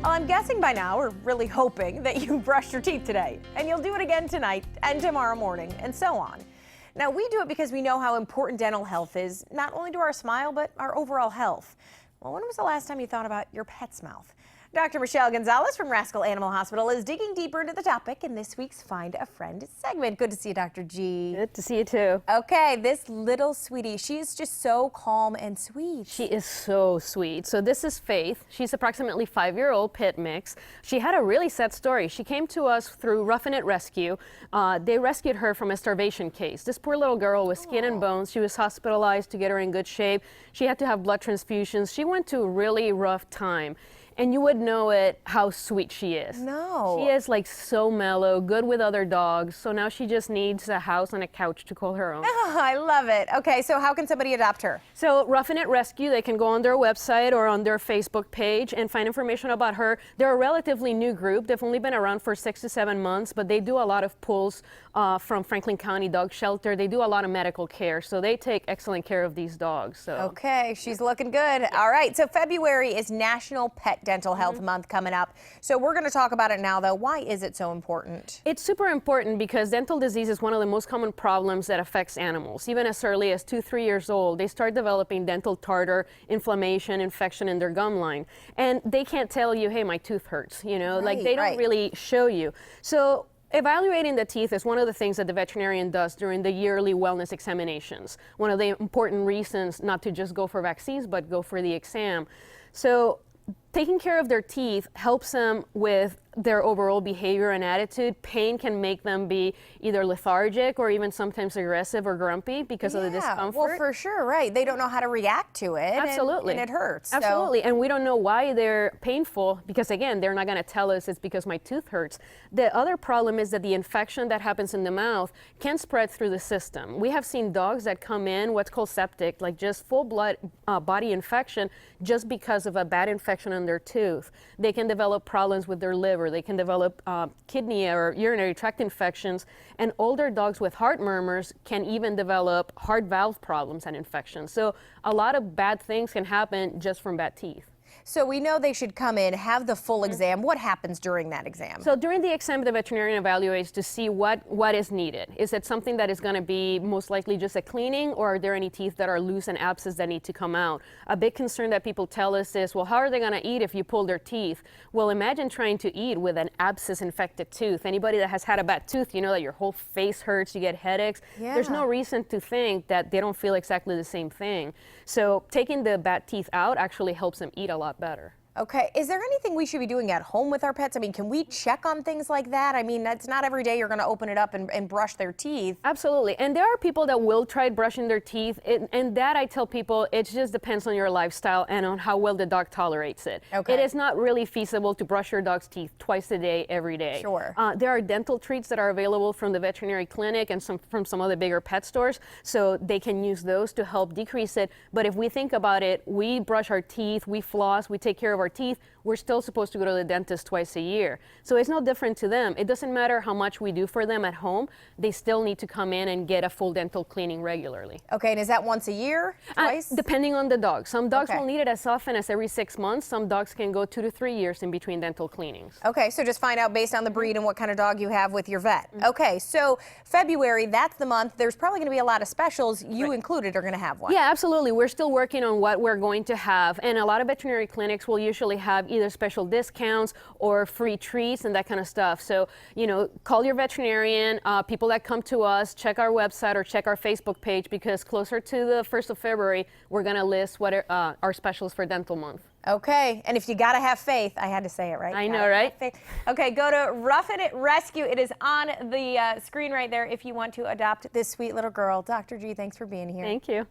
Well, I'm guessing by now, or really hoping, that you brushed your teeth today. And you'll do it again tonight and tomorrow morning, and so on. Now, we do it because we know how important dental health is, not only to our smile, but our overall health. Well, when was the last time you thought about your pet's mouth? Dr. Michelle Gonzalez from Rascal Animal Hospital is digging deeper into the topic in this week's Find a Friend segment. Good to see you, Dr. G. Good to see you too. Okay, this little sweetie, she is just so calm and sweet. She is so sweet. So this is Faith. She's approximately 5-year-old pit mix. She had a really sad story. She came to us through Roughing It Rescue. They rescued her from a starvation case. This poor little girl was skin and bones. She was hospitalized to get her in good shape. She had to have blood transfusions. She went to a really rough time. And you would know it how sweet she is. No. She is like so mellow, good with other dogs. So now she just needs a house and a couch to call her own. Oh, I love it. Okay, so how can somebody adopt her? So Roughing It Rescue, they can go on their website or on their Facebook page and find information about her. They're a relatively new group. They've only been around for 6 to 7 months, but they do a lot of pulls from Franklin County Dog Shelter. They do a lot of medical care, so they take excellent care of these dogs. So. Okay, she's looking good. All right, so February is National Pet Dental Health Month coming up. So we're going to talk about it now, though. Why is it so important? It's super important because dental disease is one of the most common problems that affects animals. Even as early as 2-3 years old, they start developing dental tartar, inflammation, infection in their gum line. And they can't tell you, hey, my tooth hurts, you know, like they don't really show you. So evaluating the teeth is one of the things that the veterinarian does during the yearly wellness examinations. One of the important reasons not to just go for vaccines, but go for the exam. So taking care of their teeth helps them with their overall behavior and attitude. Pain can make them be either lethargic or even sometimes aggressive or grumpy because of the discomfort. Well, for sure, right. They don't know how to react to it. Absolutely. And it hurts. Absolutely. And we don't know why they're painful because, again, they're not going to tell us it's because my tooth hurts. The other problem is that the infection that happens in the mouth can spread through the system. We have seen dogs that come in what's called septic, like just full blood body infection just because of a bad infection in their tooth. They can develop problems with their liver. They can develop kidney or urinary tract infections, and older dogs with heart murmurs can even develop heart valve problems and infections. So a lot of bad things can happen just from bad teeth. So we know they should come in, have the full exam. What happens during that exam? So during the exam, the veterinarian evaluates to see what is needed. Is it something that is going to be most likely just a cleaning, or are there any teeth that are loose and abscess that need to come out? A big concern that people tell us is, well, how are they going to eat if you pull their teeth? Well, imagine trying to eat with an abscess-infected tooth. Anybody that has had a bad tooth, you know that your whole face hurts, you get headaches. Yeah. There's no reason to think that they don't feel exactly the same thing. So taking the bad teeth out actually helps them eat a lot better. Okay, is there anything we should be doing at home with our pets? I mean, can we check on things like that? I mean, that's not every day you're going to open it up and brush their teeth. Absolutely. And there are people that will try brushing their teeth. And that I tell people, it just depends on your lifestyle and on how well the dog tolerates it. Okay. It is not really feasible to brush your dog's teeth twice a day, every day. Sure. There are dental treats that are available from the veterinary clinic and from some other bigger pet stores, so they can use those to help decrease it. But if we think about it, we brush our teeth, we floss, we take care of our teeth, we're still supposed to go to the dentist twice a year. So it's no different to them. It doesn't matter how much we do for them at home, they still need to come in and get a full dental cleaning regularly. Okay, and is that once a year, twice? Depending on the dog. Some dogs will need it as often as every 6 months. Some dogs can go 2 to 3 years in between dental cleanings. Okay, so just find out based on the breed and what kind of dog you have with your vet. Okay, so February, that's the month. There's probably going to be a lot of specials. You included are going to have one. Yeah, absolutely. We're still working on what we're going to have, and a lot of veterinary clinics will usually have either special discounts or free treats and that kind of stuff. So, you know, call your veterinarian. People that come to us, check our website or check our Facebook page, because closer to the 1st of February, we're going to list what are our specials for Dental Month. Okay, and if you gotta have faith, I had to say it right. I know, right? Okay, go to Roughing It Rescue. It is on the screen right there if you want to adopt this sweet little girl. Dr. G, thanks for being here. Thank you.